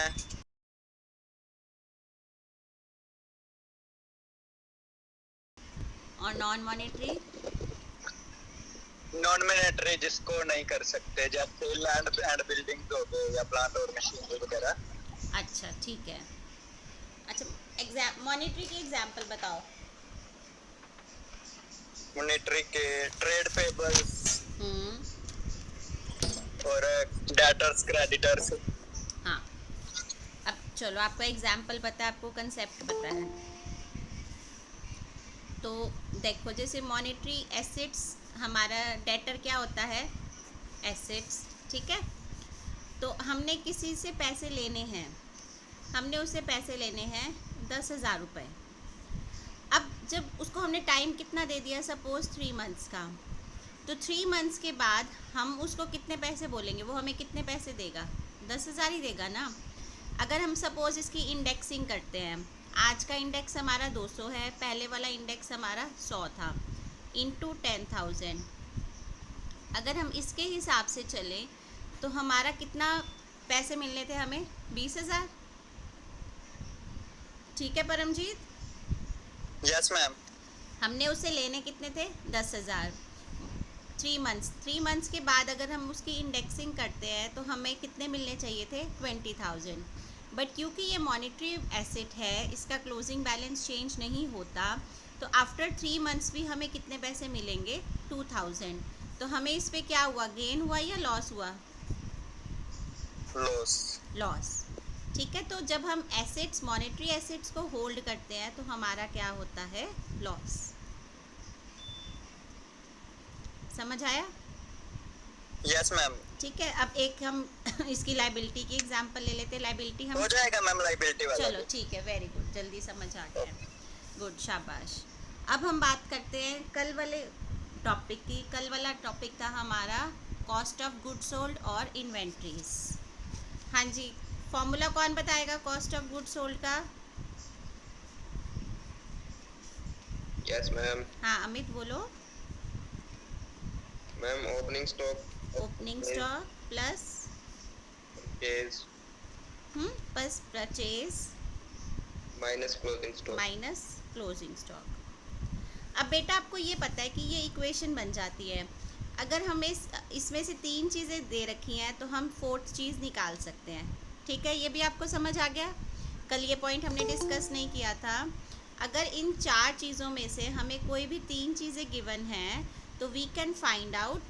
हैं। और non monetary? Non monetary जिसको नहीं कर सकते, जैसे लैंड एंड बिल्डिंग हो गए या प्लांट और मशीनरी वगैरह। अच्छा ठीक है। अच्छा, मॉनेटरी के एग्जाम्पल बताओ। मॉनेटरी के ट्रेड पेबल्स हम्म। और डेटर्स क्रेडिटर्स। हाँ, अब चलो, आपको एग्जाम्पल पता है, आपको कंसेप्ट पता है, तो देखो, जैसे मॉनेटरी एसेट्स, हमारा डेटर क्या होता है? एसेट्स। ठीक है, तो हमने किसी से पैसे लेने हैं, हमने उससे पैसे लेने हैं 10,000 रुपये। अब जब उसको हमने टाइम कितना दे दिया, सपोज 3 मंथ्स का, तो 3 मंथ्स के बाद हम उसको कितने पैसे बोलेंगे, वो हमें कितने पैसे देगा? 10,000 ही देगा ना। अगर हम सपोज इसकी इंडेक्सिंग करते हैं, आज का इंडेक्स हमारा 200 है, पहले वाला इंडेक्स हमारा 100 था, इंटू 10,000, अगर हम इसके हिसाब से चलें तो हमारा कितना पैसे मिलने थे हमें? 20,000। ठीक है परमजीत? Yes ma'am. हमने उसे लेने कितने थे? 10,000। 3 मंथ्स, 3 मंथ्स के बाद अगर हम उसकी इंडेक्सिंग करते हैं तो हमें कितने मिलने चाहिए थे? 20,000। बट क्योंकि ये मॉनेटरी एसेट है, इसका क्लोजिंग बैलेंस चेंज नहीं होता, तो आफ्टर 3 मंथ्स भी हमें कितने पैसे मिलेंगे? 2,000। तो हमें इस पे क्या हुआ, गेन हुआ या लॉस हुआ? लॉस। लॉस। ठीक है, तो जब हम एसेट्स, मॉनेटरी एसेट्स को होल्ड करते हैं तो हमारा क्या होता है? लॉस। समझ आया? Yes ma'am. ठीक है, अब एक हम इसकी लाइबिलिटी की एग्जांपल ले लेते हैं। लाइबिलिटी हम, हो जाएगा मैम लाइबिलिटी वाला चलो भी। ठीक है, वेरी गुड, जल्दी समझ आ गया है। गुड, शाबाश। अब हम बात करते हैं कल वाले टॉपिक की। कल वाला टॉपिक था हमारा कॉस्ट ऑफ गुड सोल्ड और इन्वेंट्रीज। हाँ जी, फॉर्मूला कौन बताएगा कॉस्ट ऑफ गुड सोल्ड का? Yes ma'am. हाँ, अमित बोलो। Ma'am opening stock opening stock plus purchase बस purchase minus closing stock. Minus closing stock. अब बेटा आपको ये पता है कि ये इक्वेशन बन जाती है, अगर हमें इसमें से 3 चीज़ें दे रखी हैं तो हम फोर्थ चीज़ निकाल सकते हैं। ठीक है, ये भी आपको समझ आ गया? कल ये पॉइंट हमने डिस्कस नहीं किया था। अगर इन 4 चीज़ों में से हमें कोई भी 3 चीज़ें गिवन हैं तो we can find out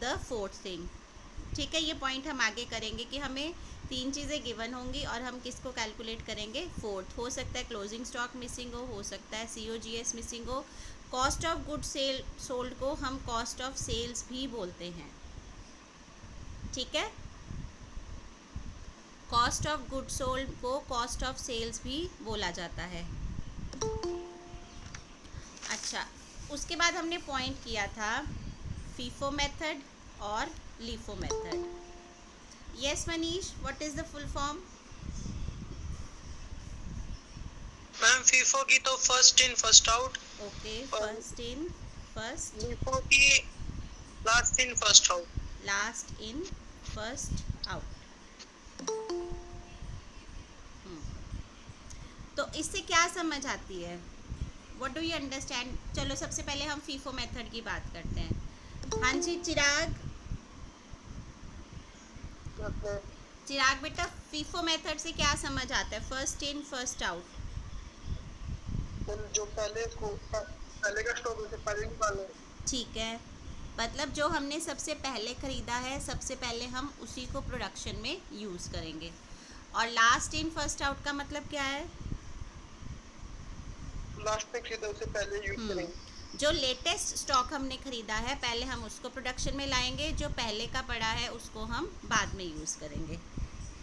the fourth thing. ठीक है, ये पॉइंट हम आगे करेंगे कि हमें 3 चीज़ें गिवन होंगी और हम किसको कैलकुलेट करेंगे? फोर्थ। हो सकता है क्लोजिंग स्टॉक मिसिंग हो सकता है COGS मिसिंग हो। Cost of good sale sold को हम कॉस्ट ऑफ सेल्स भी बोलते हैं। ठीक है, कॉस्ट ऑफ गुड सोल्ड को कॉस्ट ऑफ सेल्स भी बोला जाता है। अच्छा, उसके बाद हमने पॉइंट किया था फीफो मेथड और LIFO method. Yes Manish, what is the full form? Ma'am FIFO की तो first in first out, okay, और फर्स्ट इन फर्स्ट, लीफो की last in first out. Last in first out. तो इससे क्या समझ आती है? What do you understand? चलो सबसे पहले हम फीफो मेथड की बात करते हैं। हाँ जी चिराग। चिराग बेटा, फीफो मेथड से क्या समझ आता है? First in first out. जो पहले का स्टॉक उसे पहले निकालो। ठीक है, मतलब जो हमने सबसे पहले ख़रीदा है, सबसे पहले हम उसी को प्रोडक्शन में यूज़ करेंगे। और लास्ट इन फर्स्ट आउट का मतलब क्या है? लास्ट में खरीदा उसे पहले यूज करेंगे। जो लेटेस्ट स्टॉक हमने ख़रीदा है पहले हम उसको प्रोडक्शन में लाएंगे, जो पहले का पड़ा है उसको हम बाद में यूज़ करेंगे।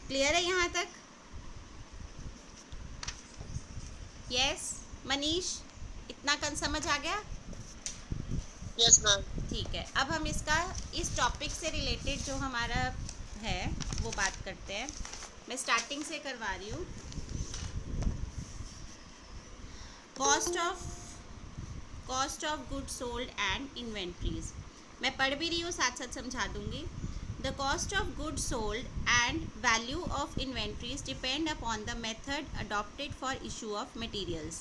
क्लियर है यहाँ तक? यस मनीष, इतना समझ आ गया? Yes ma'am. ठीक है, अब हम इसका, इस टॉपिक से रिलेटेड जो हमारा है वो बात करते हैं। मैं स्टार्टिंग से करवा रही हूँ। Cost of good sold and inventories. मैं पढ़ भी रही हूँ, साथ साथ समझा दूंगी। The cost of goods sold and value of inventories depend upon the method adopted for issue of materials.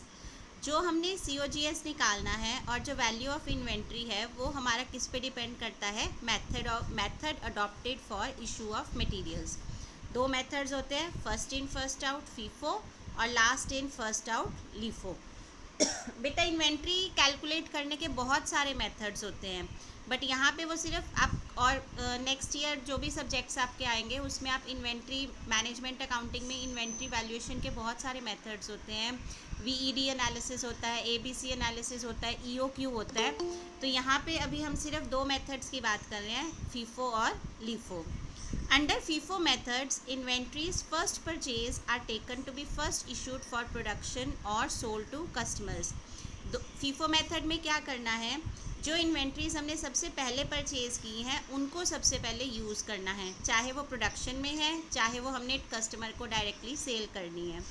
जो हमने COGS निकालना है और जो वैल्यू ऑफ इन्वेंट्री है वो हमारा किस पे डिपेंड करता है, method adopted for issue of materials. दो मेथड्स होते हैं, first in first out FIFO और last in first out LIFO. बेटा इन्वेंट्री कैलकुलेट करने के बहुत सारे मेथड्स होते हैं, बट यहाँ पे वो सिर्फ आप और नेक्स्ट ईयर जो भी सब्जेक्ट्स आपके आएंगे उसमें आप इन्वेंट्री मैनेजमेंट अकाउंटिंग में इन्वेंट्री वैल्यूएशन के बहुत सारे मेथड्स होते हैं. VED एनालिसिस होता है, ABC एनालिसिस होता है, EOQ होता है. तो यहाँ पे अभी हम सिर्फ दो मेथड्स की बात कर रहे हैं, फीफो और LIFO. Under FIFO methods, inventories first purchase are taken to be first issued for production or sold to customers. FIFO method में क्या करना है, जो इन्वेंट्रीज हमने सबसे पहले परचेज़ की हैं उनको सबसे पहले यूज़ करना है, चाहे वो प्रोडक्शन में है चाहे वो हमने कस्टमर को डायरेक्टली सेल करनी है.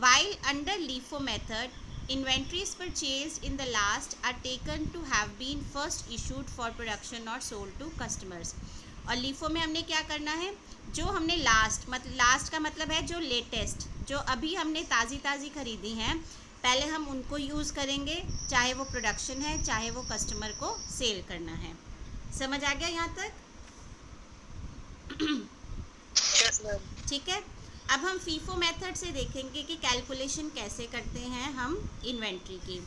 While under LIFO method, inventories purchased in the last are taken to have been first issued for production or sold to customers. और लीफो में हमने क्या करना है, जो हमने लास्ट का मतलब है जो लेटेस्ट, जो अभी हमने ताज़ी ख़रीदी हैं पहले हम उनको यूज़ करेंगे, चाहे वो प्रोडक्शन है चाहे वो कस्टमर को सेल करना है. समझ आ गया यहाँ तक? Yes ma'am. ठीक है. अब हम फीफो मेथड से देखेंगे कि कैलकुलेशन कैसे करते हैं हम इन्वेंट्री की.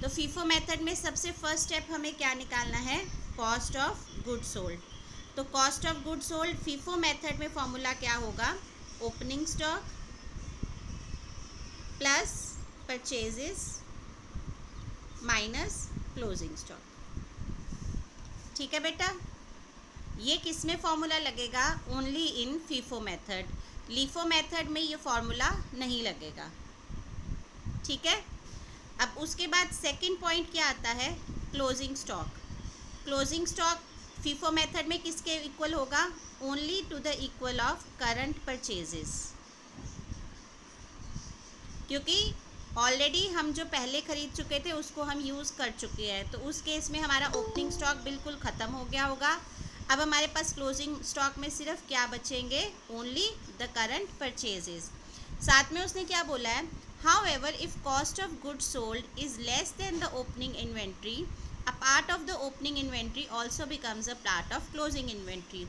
तो फीफो मेथड में सबसे फर्स्ट स्टेप हमें क्या निकालना है, कॉस्ट ऑफ गुड सोल्ड. तो cost of good sold FIFO method में फॉर्मूला क्या होगा, opening stock plus purchases minus closing stock. ठीक है बेटा, ये किस में फॉर्मूला लगेगा, only in FIFO method. LIFO method में ये फॉर्मूला नहीं लगेगा. ठीक है. अब उसके बाद सेकंड पॉइंट क्या आता है, closing stock. Closing stock FIFO method में किसके इक्वल होगा, only to the equal of current purchases. क्योंकि ऑलरेडी हम जो पहले ख़रीद चुके थे उसको हम यूज़ कर चुके हैं, तो उस केस में हमारा ओपनिंग स्टॉक बिल्कुल ख़त्म हो गया होगा. अब हमारे पास क्लोजिंग स्टॉक में सिर्फ क्या बचेंगे, ओनली द करंट परचेजेस. साथ में उसने क्या बोला है, however if cost of goods sold is less than the opening inventory, a part of the opening inventory also becomes a part of closing inventory.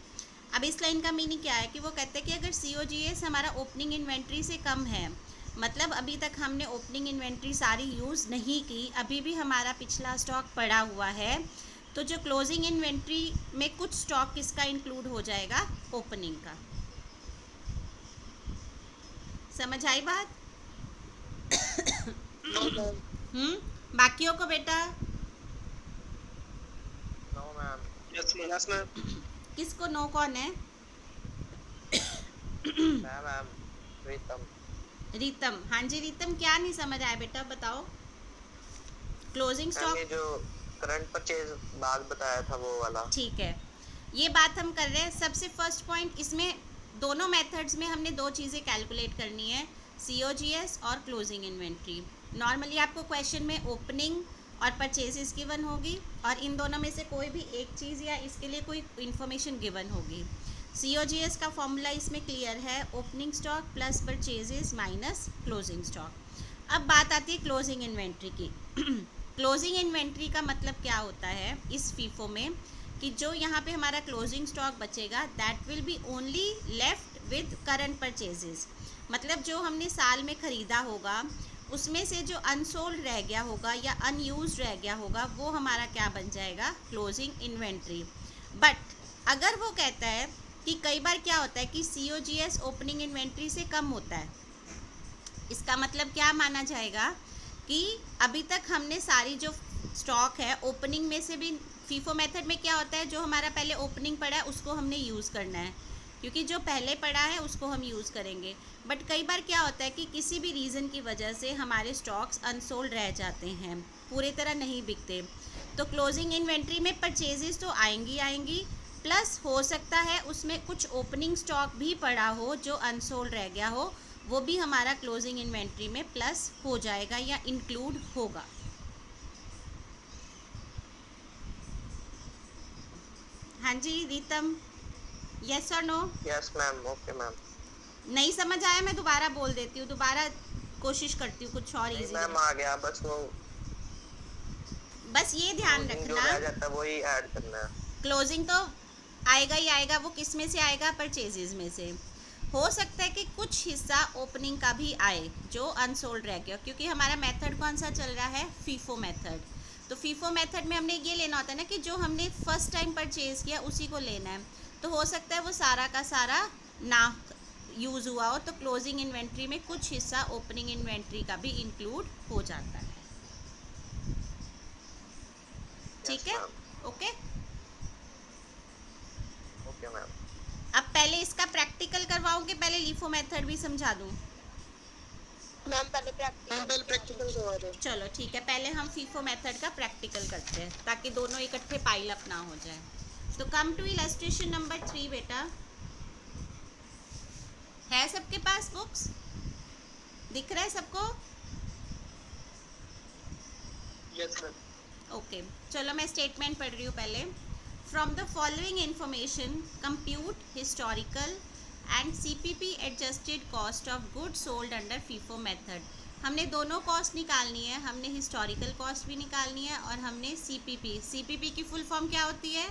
अब इस लाइन का मीनिंग क्या है कि वो कहते हैं कि अगर COGS हमारा ओपनिंग इन्वेंट्री से कम है, मतलब अभी तक हमने ओपनिंग इन्वेंट्री सारी यूज़ नहीं की, अभी भी हमारा पिछला स्टॉक पड़ा हुआ है, तो जो क्लोजिंग इन्वेंट्री में कुछ स्टॉक किसका इंक्लूड हो जाएगा, ओपनिंग का. समझ आई बात? बाकियों को बेटा यस मैम. किसको नो, कौन है? मैम रीतम. हाँ जी रीतम, क्या नहीं समझ आया बेटा, बताओ. क्लोजिंग स्टॉक, ये जो करंट परचेज बाद बताया था वो वाला. ठीक है, ये बात हम कर रहे हैं. सबसे फर्स्ट पॉइंट, इसमें दोनों मेथड्स में हमने दो चीज़ें कैलकुलेट करनी है, COGS और क्लोजिंग इन्वेंट्री. नॉर्मली आपको क्वेश्चन में ओपनिंग और परचेजेस गिवन होगी और इन दोनों में से कोई भी एक चीज़ या इसके लिए कोई इन्फॉर्मेशन गिवन होगी. COGS का फॉर्मूला इसमें क्लियर है, opening stock plus purchases minus closing stock. अब बात आती है क्लोजिंग इन्वेंट्री की. क्लोजिंग इन्वेंट्री का मतलब क्या होता है इस फीफो में, कि जो यहाँ पे हमारा क्लोजिंग स्टॉक बचेगा that will be only left with current purchases. मतलब जो हमने साल में ख़रीदा होगा उसमें से जो अनसोल्ड रह गया होगा या अनयूज रह गया होगा वो हमारा क्या बन जाएगा, क्लोजिंग इन्वेंट्री. बट अगर वो कहता है कि कई बार क्या होता है कि COGS ओपनिंग इन्वेंट्री से कम होता है, इसका मतलब क्या माना जाएगा कि अभी तक हमने सारी जो स्टॉक है ओपनिंग में से भी, फीफो मेथड में क्या होता है, जो हमारा पहले ओपनिंग पड़ा है उसको हमने यूज़ करना है, क्योंकि जो पहले पड़ा है उसको हम यूज़ करेंगे. बट कई बार क्या होता है कि किसी भी रीज़न की वजह से हमारे स्टॉक्स अनसोल्ड रह जाते हैं, पूरे तरह नहीं बिकते, तो क्लोजिंग इन्वेंट्री में परचेजेस तो आएंगी प्लस हो सकता है उसमें कुछ ओपनिंग स्टॉक भी पड़ा हो जो अनसोल्ड रह गया हो, वो भी हमारा क्लोजिंग इन्वेंट्री में प्लस हो जाएगा या इंक्लूड होगा. हाँ जी रीतम. यस और no? Yes ma'am, okay ma'am. नहीं समझ आया मैं दोबारा बोल देती हूँ, दोबारा कोशिश करती हूँ कुछ और नहीं इजी। मैम, आ गया, बस वो बस ये ध्यान क्लोजिंग जो रखना, रह जाता है वही ऐड करना है। क्लोजिंग तो आएगा ही आएगा, वो किस में से आएगा? परचेजेस में से। हो सकता है कि कुछ हिस्सा ओपनिंग का भी आए जो अनसोल्ड रह गया, क्योंकि हमारा मेथड कौन सा चल रहा है? FIFO method. तो फीफो मेथड में हमने ये लेना होता है ना कि जो हमने फर्स्ट टाइम परचेज किया उसी को लेना है। तो हो सकता है वो सारा का सारा ना यूज़ हुआ हो, तो क्लोजिंग इन्वेंट्री में कुछ हिस्सा ओपनिंग इन्वेंट्री का भी इंक्लूड हो जाता है। यस ठीक है, मैम, ओके। Okay ma'am. अब पहले इसका प्रैक्टिकल करवाऊं कि पहले लीफो मेथड भी समझा दूं? मैम पहले प्रैक्टिकल करवा दो। चलो ठीक है, पहले हम फीफो मेथड का प्रैक्टिकल करते हैं ताकि दोनों इकट्ठे पाइल अप ना हो जाए। तो कम टू इलस्ट्रेशन नंबर 3 बेटा। है सबके पास बुक्स? दिख रहा है सबको? Yes ma'am. ओके, चलो मैं स्टेटमेंट पढ़ रही हूँ पहले। From the following information compute historical and CPP adjusted cost of goods sold under FIFO method. हमने दोनों कॉस्ट निकालनी है, हमने हिस्टोरिकल कॉस्ट भी निकालनी है और हमने सीपीपी। सीपीपी की फुल फॉर्म क्या होती है?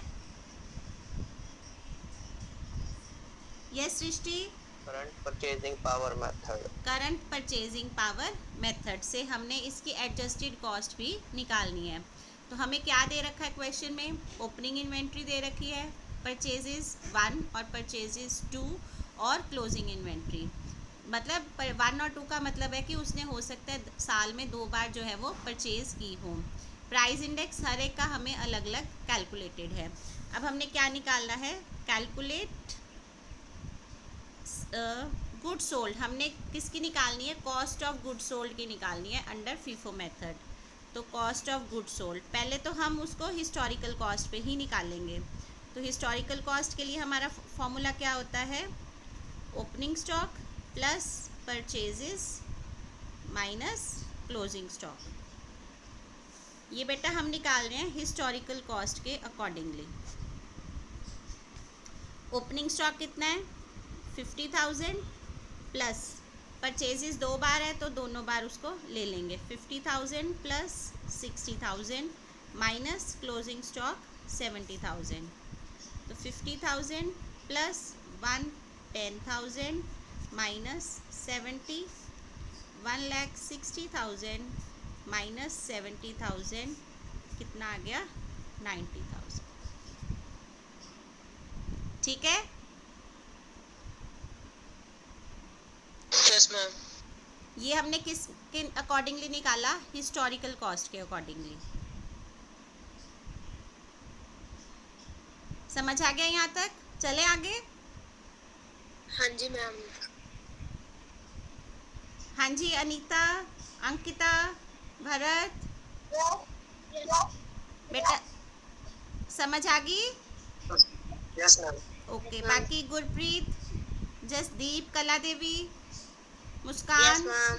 Yes Srishti? Current purchasing power method. Current purchasing power method से हमने इसकी एडजस्टेड कॉस्ट भी निकालनी है। तो हमें क्या दे रखा है क्वेश्चन में? ओपनिंग इन्वेंट्री दे रखी है, परचेजेस 1 और परचेजेस 2 और क्लोजिंग इन्वेंट्री। मतलब 1 और 2 का मतलब है कि उसने हो सकता है साल में 2 बार जो है वो परचेज की हो। प्राइस इंडेक्स हर एक का हमें अलग अलग कैलकुलेटेड है। अब हमने क्या निकालना है? Calculate good sold. हमने किसकी निकालनी है? कॉस्ट ऑफ गुड सोल्ड की निकालनी है अंडर फीफो मेथड। तो कॉस्ट ऑफ गुड सोल्ड, पहले तो हम उसको हिस्टोरिकल कॉस्ट पे ही निकालेंगे। तो हिस्टोरिकल कॉस्ट के लिए हमारा फॉर्मूला क्या होता है? Opening stock plus purchases minus closing stock. ये बेटा हम निकाल रहे हैं हिस्टोरिकल कॉस्ट के अकॉर्डिंगली। ओपनिंग स्टॉक कितना है? 50,000 प्लस परचेजेस 2 बार है तो दोनों बार उसको ले लेंगे। 50,000 प्लस 60,000 माइनस क्लोजिंग स्टॉक 70,000। तो 50,000 प्लस 110,000 माइनस 70, 1,60,000 माइनस 70,000 कितना आ गया? 90,000। ठीक है, यस मैम। ये हमने किस के अकॉर्डिंगली निकाला? हिस्टोरिकल कॉस्ट के अकॉर्डिंगली। समझ आ गया यहाँ तक? चले आगे? हाँ जी मैम। हाँ जी, अनीता, अंकिता, भरत, बेटा समझ आ गई? Yes ma'am. ओके, बाकी Gurpreet, Jasdeep, Kala Devi, Yes, Muskan, ma'am.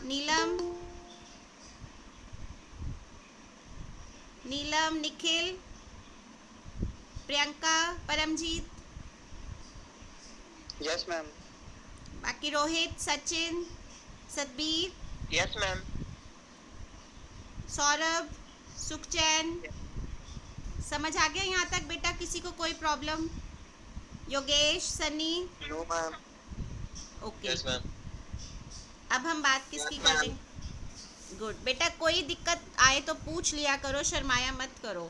Neelam, Nikhil, Priyanka, Paramjit, yes ma'am. बाकी रोहित, सचिन, सतबीर, यस मैम। सौरभ, सुखचैन। समझ आ गया यहाँ तक बेटा? किसी को कोई problem? Yogesh, Sunny? No ma'am. Okay, yes ma'am. अब हम बात किसकी कर रहे हैं? गुड बेटा, कोई दिक्कत आए तो पूछ लिया करो, शर्माया मत करो।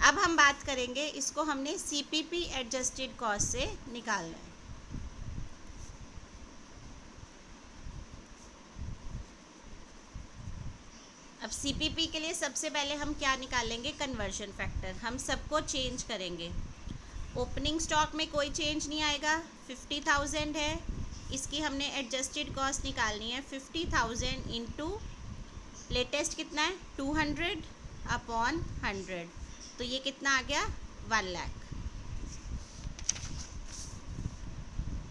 अब हम बात करेंगे, इसको हमने सीपीपी एडजस्टेड कॉस्ट से निकालना है। अब सीपीपी के लिए सबसे पहले हम क्या निकालेंगे? Conversion factor. हम सबको चेंज करेंगे। ओपनिंग स्टॉक में कोई चेंज नहीं आएगा, 50,000 है, इसकी हमने एडजस्टेड कॉस्ट निकालनी है। 50,000 इंटू लेटेस्ट कितना है? 200 अपॉन 100, तो ये कितना आ गया? 1 लाख।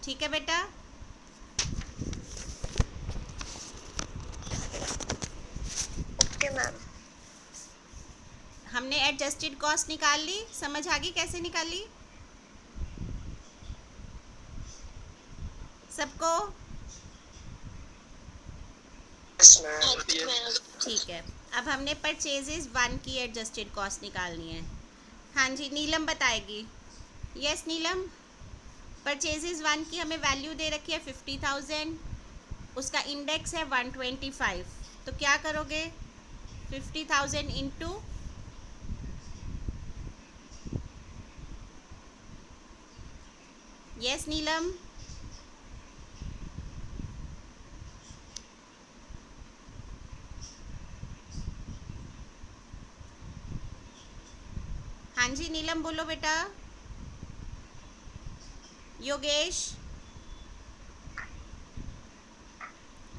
ठीक है बेटा? Okay ma'am. हमने एडजस्टेड कॉस्ट निकाल ली। समझ आ गई कैसे निकाली? सबको? Yes ma'am. हाँ जी मैम। ठीक है, अब हमने परचेजेस 1 की एडजस्टेड कॉस्ट निकालनी है। हाँ जी, नीलम बताएगी। यस नीलम, परचेजेस 1 की हमें वैल्यू दे रखी है 50,000, उसका इंडेक्स है 125। तो क्या करोगे? 50,000 इंटू यस नीलम, हाँ जी नीलम बोलो बेटा। योगेश,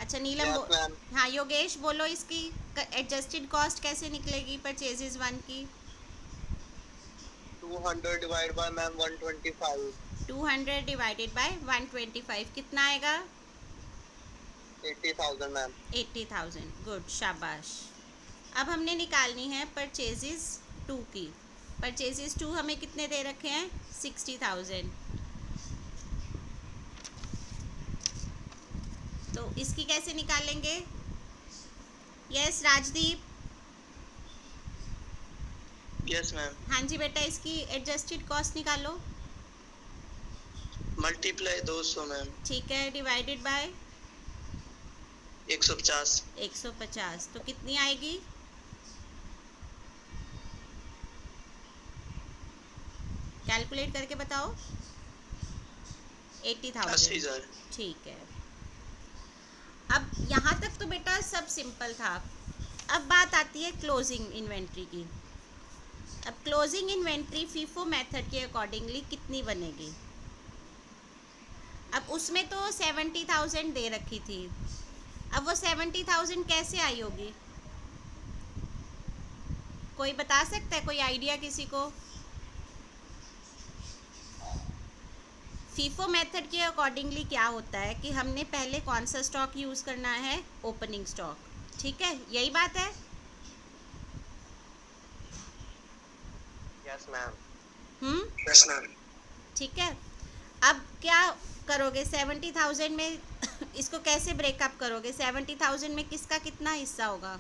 अच्छा नीलम Yes, ma'am. हाँ योगेश बोलो, इसकी एडजस्टेड कॉस्ट कैसे निकलेगी परचेजेस 1 की? 200 divided by ma'am 125. 200 divided by 125 कितना आएगा? 80,000 मैम. 80,000। गुड, शाबाश। अब हमने निकालनी है परचेजेस 2 की। परचेजेस 2 हमें कितने दे रखे हैं? 60,000। तो इसकी कैसे निकालेंगे? यस राजदीप। Yes ma'am. हाँ जी बेटा, इसकी एडजस्टेड कॉस्ट निकालो। Multiply 200 ma'am. ठीक है, डिवाइडेड बाय 150। 150 तो कितनी आएगी? कैलकुलेट करके बताओ। 80,000। 80,000। ठीक है, अब यहाँ तक तो बेटा सब सिंपल था। अब बात आती है क्लोजिंग इन्वेंट्री की। अब क्लोजिंग इन्वेंट्री फीफो मेथड के अकॉर्डिंगली कितनी बनेगी? अब उसमें तो 70,000 दे रखी थी। अब वो 70,000 कैसे आई होगी? कोई बता सकता है? कोई आइडिया किसी को? फीफो मेथड के अकॉर्डिंगली क्या होता है कि हमने पहले कौन सा स्टॉक यूज़ करना है? Opening stock. ठीक है, यही बात है। Yes ma'am. Yes ma'am. ठीक है, अब क्या करोगे 70,000 में? इसको कैसे ब्रेकअप करोगे? 70,000 में किसका कितना हिस्सा होगा?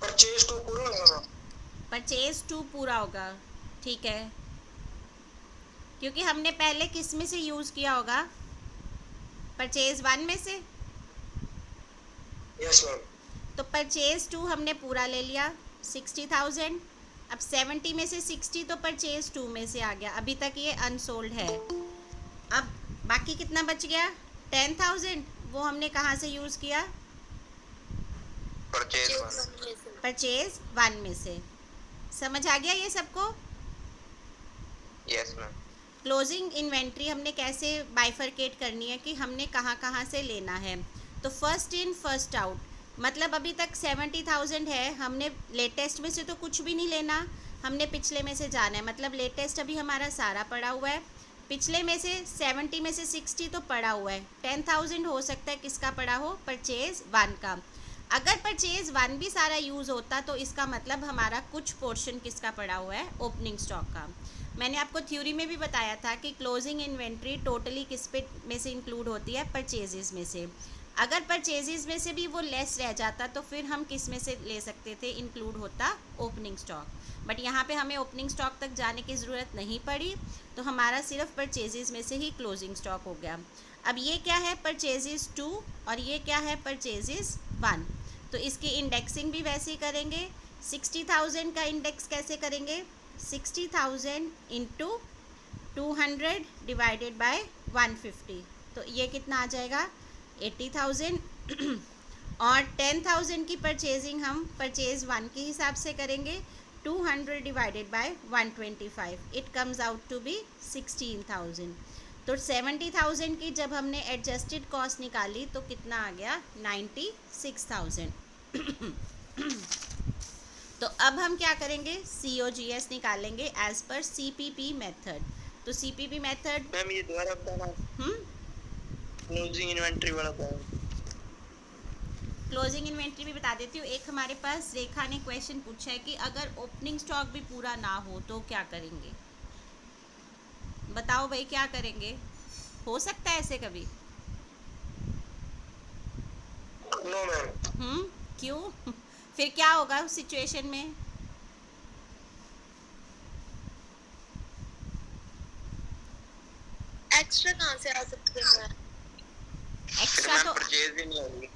परचेज तो पूरा होगा। परचेज 2 पूरा होगा। ठीक है, क्योंकि हमने पहले किस में से यूज़ किया होगा? परचेज 1 में से। Yes ma'am. तो परचेज 2 हमने पूरा ले लिया 60,000। अब 70 में से 60 तो परचेज 2 में से आ गया, अभी तक ये अनसोल्ड है। अब बाकी कितना बच गया? 10,000। वो हमने कहाँ से यूज़ किया? परचेज परचेज 1 में से। समझ आ गया ये सबको? Yes ma'am. क्लोजिंग इन्वेंट्री हमने कैसे बाइफरकेट करनी है कि हमने कहाँ कहाँ से लेना है। तो फर्स्ट इन फर्स्ट आउट, मतलब अभी तक 70,000 है, हमने लेटेस्ट में से तो कुछ भी नहीं लेना, हमने पिछले में से जाना है। मतलब लेटेस्ट अभी हमारा सारा पड़ा हुआ है, पिछले में से 70 में से 60 तो पड़ा हुआ है। 10,000 हो सकता है किसका पड़ा हो? परचेज 1 का। अगर परचेज 1 भी सारा यूज़ होता तो इसका मतलब हमारा कुछ पोर्शन किसका पड़ा हुआ है? ओपनिंग स्टॉक का। मैंने आपको थ्योरी में भी बताया था कि क्लोजिंग इन्वेंट्री टोटली किस पे में से इंक्लूड होती है? परचेजेस में से। अगर परचेजेस में से भी वो लेस रह जाता तो फिर हम किस में से ले सकते थे? इंक्लूड होता ओपनिंग स्टॉक। बट यहाँ पे हमें ओपनिंग स्टॉक तक जाने की ज़रूरत नहीं पड़ी, तो हमारा सिर्फ परचेजेस में से ही क्लोजिंग स्टॉक हो गया। अब ये क्या है? परचेजेस 2 और ये क्या है? परचेजेस 1। तो इसकी इंडेक्सिंग भी वैसे ही करेंगे। 60,000 का इंडेक्स कैसे करेंगे? 60,000 इंटू 200 डिवाइडेड बाय 150। तो ये कितना आ जाएगा? 80,000। और 10,000 की परचेजिंग हम परचेज 1 के हिसाब से करेंगे। 200 divided by 125, it comes out to be 16,000। तो 70,000 की जब हमने एडजस्टेड कॉस्ट निकाली तो कितना आ गया? 96,000। तो अब हम क्या करेंगे? COGS निकालेंगे एज पर CPP मेथड। तो CPP मेथड मैम ये दोबारा बताना, क्लोजिंग इन्वेंट्री वाला बताओ। क्लोजिंग इन्वेंट्री भी बता देती हूँ। एक हमारे पास रेखा ने क्वेश्चन पूछा है कि अगर ओपनिंग स्टॉक भी पूरा ना हो तो क्या करेंगे। बताओ भाई क्या करेंगे, हो सकता है ऐसे कभी? No ma'am. क्यों? फिर क्या होगा उस सिचुएशन में? एक्स्ट्रा कहाँ से आ सकते हैं मैम? एक्स्ट्रा मैम तो परचेज ही नहीं होगी।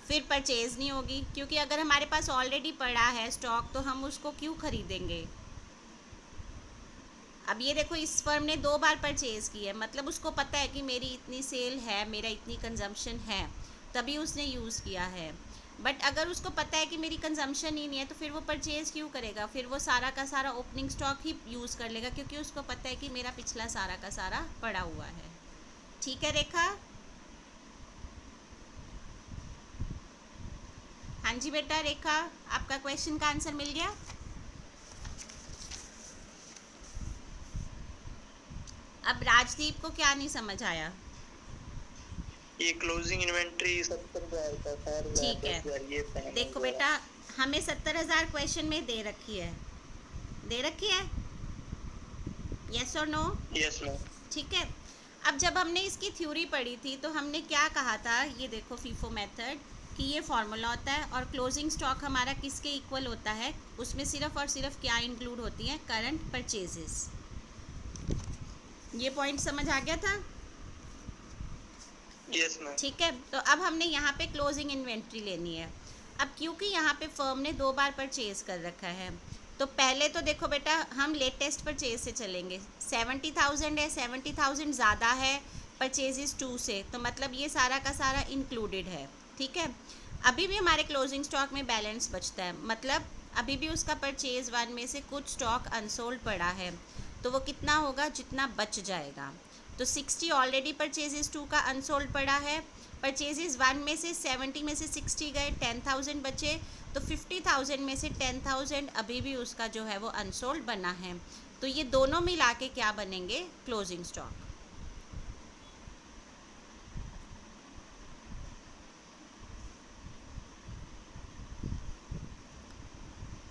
फिर परचेज नहीं होगी, क्योंकि अगर हमारे पास ऑलरेडी पड़ा है स्टॉक तो हम उसको क्यों खरीदेंगे। अब ये देखो, इस फर्म ने 2 बार परचेज की है, मतलब उसको पता है कि मेरी इतनी सेल है, मेरा इतनी कंजम्पशन है, तभी उसने यूज़ किया है। बट अगर उसको पता है कि मेरी कंजम्पशन ही नहीं है तो फिर वो परचेज क्यों करेगा, फिर वो सारा का सारा ओपनिंग स्टॉक ही यूज़ कर लेगा, क्योंकि उसको पता है कि मेरा पिछला सारा का सारा पड़ा हुआ है। ठीक है रेखा? हाँ जी बेटा रेखा, आपका क्वेश्चन का आंसर मिल गया। अब राजदीप को क्या नहीं समझ आया? ये क्लोजिंग इन्वेंट्री 70,000 का 4,000 ठीक है, 10,000 ये पैन देखो बेटा, हमें 70,000 क्वेश्चन में दे रखी है, दे रखी है, यस और नो? Yes ma'am. ठीक है। अब जब हमने इसकी थ्योरी पढ़ी थी तो हमने क्या कहा था, ये देखो फीफो मेथड, कि ये फॉर्मूला होता है और क्लोजिंग स्टॉक हमारा किसके इक्वल होता है, उसमें सिर्फ और सिर्फ क्या इंक्लूड होती हैं, करंट परचेजेस। ये पॉइंट समझ आ गया था? Yes ma'am. ठीक है, तो अब हमने यहाँ पे क्लोजिंग इन्वेंट्री लेनी है। अब क्योंकि यहाँ पे फर्म ने 2 बार परचेज कर रखा है, तो पहले तो देखो बेटा, हम लेटेस्ट परचेज से चलेंगे। 70,000 है, 70,000 ज़्यादा है परचेजेस 2 से, तो मतलब ये सारा का सारा इंक्लूडेड है। ठीक है, अभी भी हमारे क्लोजिंग स्टॉक में बैलेंस बचता है, मतलब अभी भी उसका परचेज 1 में से कुछ स्टॉक अनसोल्ड पड़ा है, तो वो कितना होगा, जितना बच जाएगा। तो 60 ऑलरेडी परचेजेस 2 का अनसोल्ड पड़ा है, परचेजेस 1 में से 70 में से 60 गए, 10,000 बचे, तो 50,000 में से 10,000 अभी भी उसका जो है वो अनसोल्ड बना है। तो ये दोनों मिला के क्या बनेंगे, क्लोजिंग स्टॉक।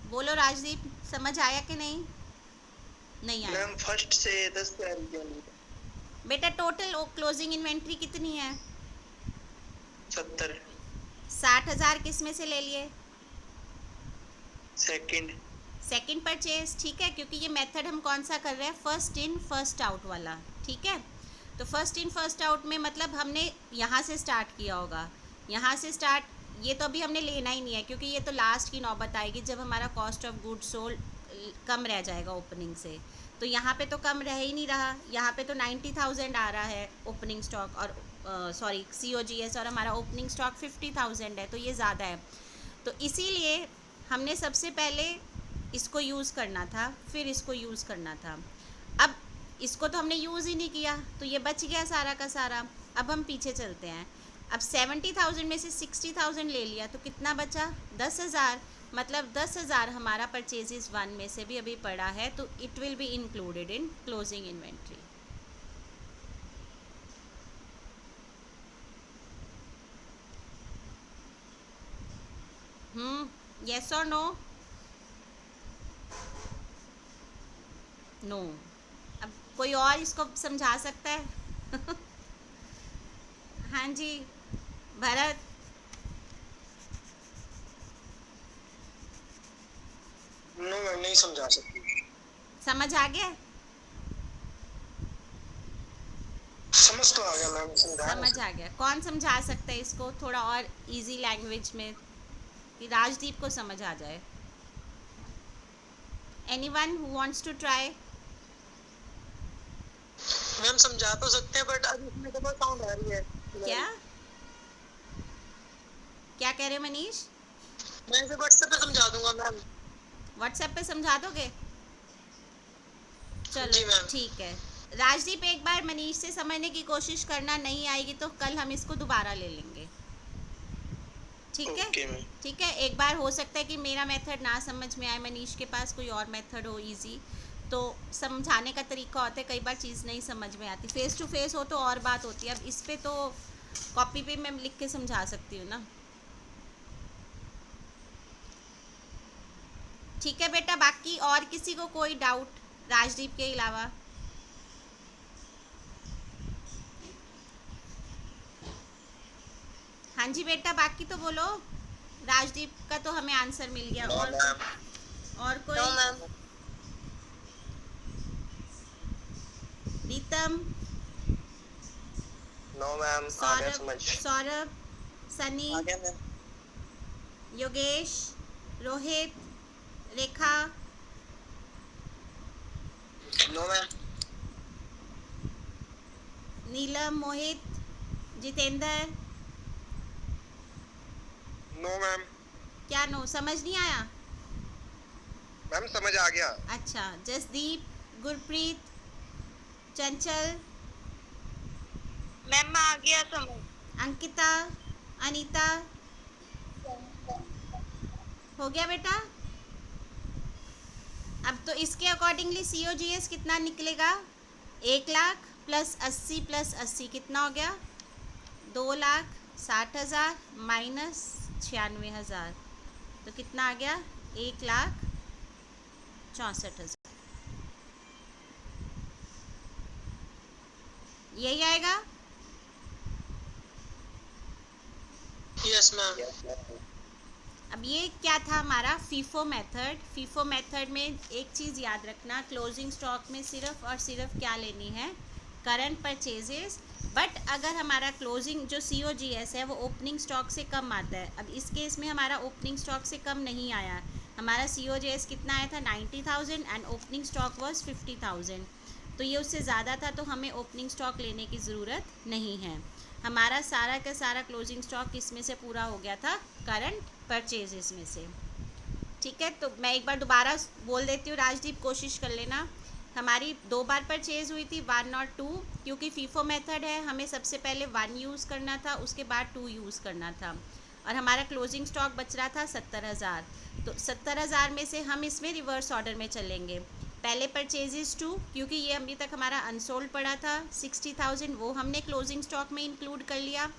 बोलो राजदीप, समझ आया कि नहीं? नहीं आया मैम फर्स्ट से 10,000 के लिए बेटा। टोटल क्लोजिंग इन्वेंट्री कितनी है? 70 60,000 किस में से ले लिए? Second purchase. ठीक है, क्योंकि ये मेथड हम कौन सा कर रहे हैं, फर्स्ट इन फर्स्ट आउट वाला। ठीक है, तो फर्स्ट इन फर्स्ट आउट में मतलब हमने यहाँ से स्टार्ट किया होगा, यहाँ से स्टार्ट, ये तो अभी हमने लेना ही नहीं है, क्योंकि ये तो लास्ट की नौबत आएगी जब हमारा कॉस्ट ऑफ गुड सोल्ड कम रह जाएगा ओपनिंग से। तो यहाँ पे तो कम रह ही नहीं रहा, यहाँ पे तो 90,000 आ रहा है ओपनिंग स्टॉक, और सॉरी COGS, और हमारा ओपनिंग स्टॉक 50,000 है, तो ये ज़्यादा है। तो इसीलिए हमने सबसे पहले इसको यूज़ करना था, फिर इसको यूज़ करना था। अब इसको तो हमने यूज़ ही नहीं किया, तो ये बच गया सारा का सारा। अब हम पीछे चलते हैं। अब 70,000 में से 60,000 ले लिया, तो कितना बचा, 10,000, मतलब 10,000 हमारा परचेजेस 1 में से भी अभी पड़ा है, तो it will be included in closing inventory. Yes और नो? नो। अब कोई और इसको समझा सकता है? हाँ जी भरत। नो मैम नहीं समझा सकती। समझ आ गया? समझ तो आ गया मैम, समझ आ गया। कौन समझा सकता है इसको थोड़ा और इजी लैंग्वेज में, कि राजदीप को समझ आ जाए? Anyone who wants to try? Ma'am समझा तो सकते हैं बट अब इसमें डबल साउंड आ रही है। क्या क्या कह रहे हो मनीष? मैं इसे व्हाट्सएप पे समझा दूंगा मैम। व्हाट्सएप पे समझा दोगे? जी चलो मैम। ठीक है। राजदीप एक बार मनीष से समझने की कोशिश करना, नहीं आएगी तो कल हम इसको दोबारा ले लेंगे। ठीक है? Okay ma'am. ठीक है, एक बार हो सकता है कि मेरा मेथड ना समझ में आए, मनीष के पास कोई और मेथड हो इजी, तो समझाने का तरीका होता है, कई बार चीज़ नहीं समझ में आती, फेस टू फेस हो तो और बात होती है। अब इस पे तो कॉपी पे मैं लिख के समझा सकती हूँ ना। ठीक है बेटा, बाकी और किसी को कोई डाउट राजदीप के अलावा? हाँ जी बेटा, बाकी तो बोलो। राजदीप का तो हमें आंसर मिल गया। नो और मैम। और कोई? No ma'am. Ritam, no ma'am, आ गया सौरभ, समझ। सौरभ, सनी, आ गया ma'am. Yogesh, Rohit, Rekha, no ma'am. Neelam, Mohit, Jitendra? No ma'am. क्या नो, समझ नहीं आया? मैम समझ आ गया। अच्छा, जसदीप, गुरप्रीत, चंचल, मैम आ गया समझ। अंकिता, अनीता? हो गया बेटा? अब तो इसके अकॉर्डिंगली COGS कितना निकलेगा? 1,00,000 प्लस 80 कितना हो गया? 2,60,000 माइनस 96,000, तो कितना आ गया? 1,64,000। यही आएगा? Yes ma'am. अब ये क्या था हमारा फीफो मेथड। फीफो मेथड में एक चीज़ याद रखना, क्लोजिंग स्टॉक में सिर्फ और सिर्फ क्या लेनी है? Current purchases. बट अगर हमारा क्लोजिंग जो COGS है वो ओपनिंग स्टॉक से कम आता है, अब इस केस में हमारा ओपनिंग स्टॉक से कम नहीं आया, हमारा COGS कितना आया था? 90,000 एंड ओपनिंग स्टॉक वाज 50,000, तो ये उससे ज़्यादा था, तो हमें ओपनिंग स्टॉक लेने की ज़रूरत नहीं है। हमारा सारा का सारा क्लोजिंग स्टॉक किस में से पूरा हो गया था? करंट परचेजेस में से। ठीक है, तो मैं एक बार दोबारा बोल देती हूँ, राजदीप कोशिश कर लेना। हमारी 2 बार परचेज हुई थी, 1 और 2, क्योंकि फीफो मेथड है हमें सबसे पहले 1 यूज़ करना था, उसके बाद 2 यूज़ करना था, और हमारा क्लोजिंग स्टॉक बच रहा था 70,000। तो 70,000 में से हम इसमें रिवर्स ऑर्डर में चलेंगे। पहले परचेजेस 2, क्योंकि ये अभी तक हमारा अनसोल्ड पड़ा था 60,000, वो हमने क्लोजिंग स्टॉक में इंक्लूड कर लिया।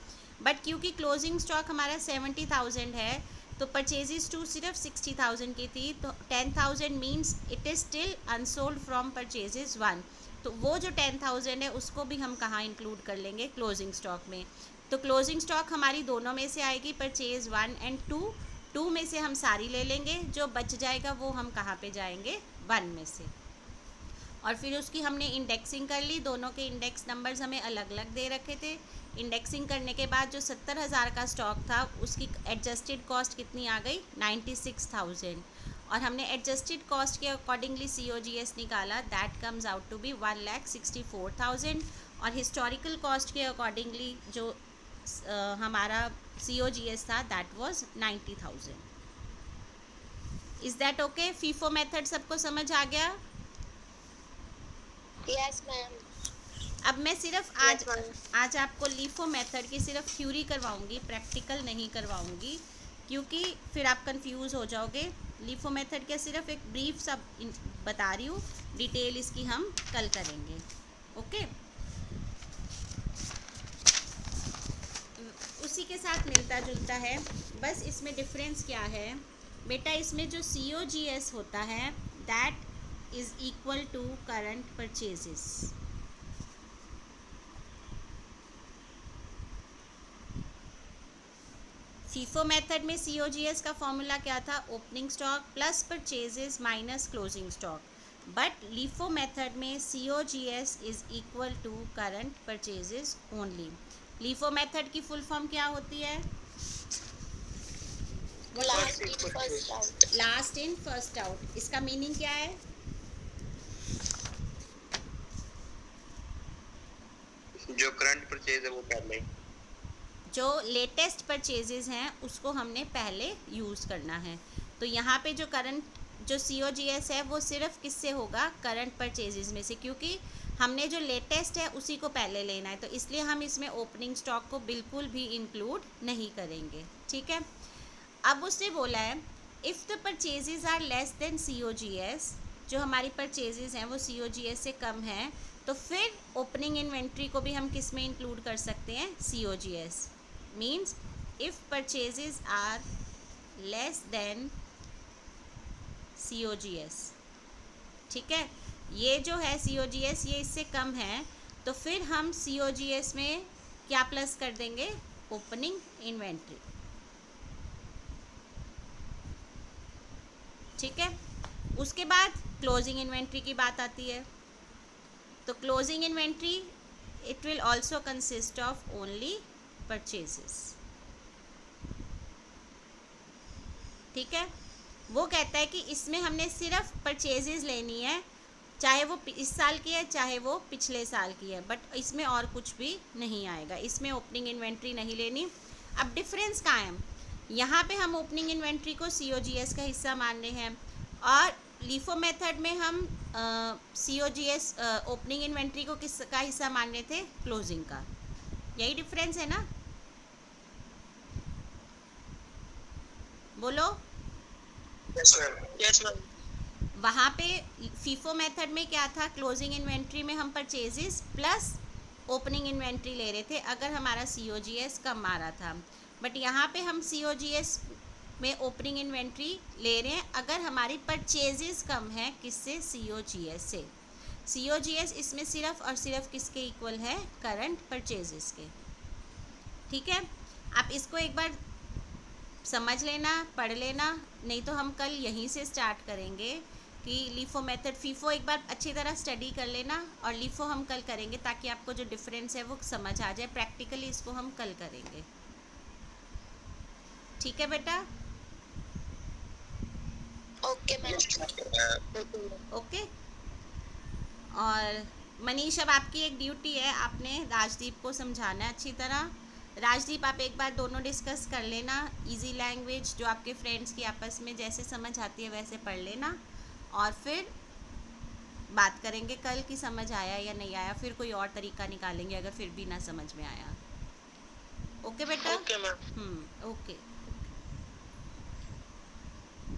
बट क्योंकि क्लोजिंग स्टॉक हमारा 70,000 है, तो परचेजेस 2 सिर्फ 60,000 की थी, तो 10,000 means it is still unsold from purchases 1। तो वो जो 10,000 है उसको भी हम कहाँ इंक्लूड कर लेंगे? क्लोजिंग स्टॉक में। तो क्लोजिंग स्टॉक हमारी दोनों में से आएगी, परचेज 1 एंड 2। 2 में से हम सारी ले लेंगे, जो बच जाएगा वो हम कहाँ पे जाएंगे? 1 में से। और फिर उसकी हमने इंडेक्सिंग कर ली, दोनों के इंडेक्स नंबर्स हमें अलग अलग दे रखे थे। इंडेक्सिंग करने के बाद जो 70,000 का स्टॉक था उसकी एडजस्टेड कॉस्ट कितनी आ गई? 96,000, और हमने एडजस्टेड कॉस्ट के अकॉर्डिंगली COGS निकाला, that comes out to be 1,64,000, और हिस्टोरिकल कॉस्ट के अकॉर्डिंगली जो हमारा COGS था that was 90,000। Is that okay? FIFO method सबको समझ आ गया? Yes ma'am. अब मैं सिर्फ आज आपको लीफो मेथड की सिर्फ थ्योरी करवाऊंगी, प्रैक्टिकल नहीं करवाऊंगी, क्योंकि फिर आप कंफ्यूज हो जाओगे। लीफो मेथड का सिर्फ एक ब्रीफ सा बता रही हूँ, डिटेल इसकी हम कल करेंगे। ओके, उसी के साथ मिलता जुलता है, बस इसमें डिफरेंस क्या है बेटा? इसमें जो COGS होता है that is equal to current purchases. FIFO method में COGS का फॉर्मूला क्या था? Opening stock plus purchases minus closing stock. But LIFO method में COGS is equal to current purchases only. LIFO method की फुल फॉर्म क्या होती है? Last in first out. Last in first out. इसका meaning क्या है? जो करंट परचेज है वो पहले, जो लेटेस्ट परचेजेस हैं उसको हमने पहले यूज़ करना है। तो यहाँ पे जो करंट जो COGS है वो सिर्फ किससे होगा? करंट परचेजेस में से, क्योंकि हमने जो लेटेस्ट है उसी को पहले लेना है, तो इसलिए हम इसमें ओपनिंग स्टॉक को बिल्कुल भी इंक्लूड नहीं करेंगे। ठीक है, अब उसने बोला है if the purchases are less than COGS, जो हमारी परचेजेस हैं वो COGS से कम है, तो फिर ओपनिंग इन्वेंट्री को भी हम किस में इंक्लूड कर सकते हैं? COGS। Means if purchases are less than COGS, ठीक है। ये जो है COGS ये इससे कम है, तो फिर हम COGS में क्या प्लस कर देंगे, ओपनिंग इन्वेंट्री, ठीक है। उसके बाद क्लोजिंग इन्वेंट्री की बात आती है। तो closing inventory it will also consist of only purchases, ठीक है। वो कहता है कि इसमें हमने सिर्फ परचेजेस लेनी है, चाहे वो इस साल की है चाहे वो पिछले साल की है, बट इसमें और कुछ भी नहीं आएगा, इसमें ओपनिंग इन्वेंट्री नहीं लेनी। अब डिफरेंस कहाँ है, यहाँ पे हम ओपनिंग इन्वेंट्री को COGS का हिस्सा मान रहे हैं, और लीफो मेथड में हम COGS ओपनिंग इन्वेंट्री को किस का हिस्सा मान रहे थे, क्लोजिंग का। यही डिफरेंस है ना, बोलो। Yes ma'am. वहाँ पे फीफो मेथड में क्या था, क्लोजिंग इन्वेंट्री में हम परचेजेस प्लस ओपनिंग इन्वेंट्री ले रहे थे अगर हमारा COGS कम आ रहा था, बट यहाँ पे हम COGS में ओपनिंग इन्वेंट्री ले रहे हैं अगर हमारी परचेजेस कम है, किससे, COGS से। COGS इसमें सिर्फ और सिर्फ किसके इक्वल है, करंट परचेजेस के, ठीक है। आप इसको एक बार समझ लेना, पढ़ लेना, नहीं तो हम कल यहीं से स्टार्ट करेंगे कि लीफो मेथड, फीफो एक बार अच्छी तरह स्टडी कर लेना, और लीफो हम कल करेंगे ताकि आपको जो डिफरेंस है वो समझ आ जाए। प्रैक्टिकली इसको हम कल करेंगे, ठीक है बेटा। Okay ma'am. ओके। और मनीष, अब आपकी एक ड्यूटी है, आपने राजदीप को समझाना है अच्छी तरह। राजदीप, आप एक बार दोनों डिस्कस कर लेना, इजी लैंग्वेज जो आपके फ्रेंड्स की आपस में जैसे समझ आती है वैसे पढ़ लेना, और फिर बात करेंगे कल कि समझ आया या नहीं आया, फिर कोई और तरीका निकालेंगे अगर फिर भी ना समझ में आया। ओके बेटा। Okay ma'am. ओके।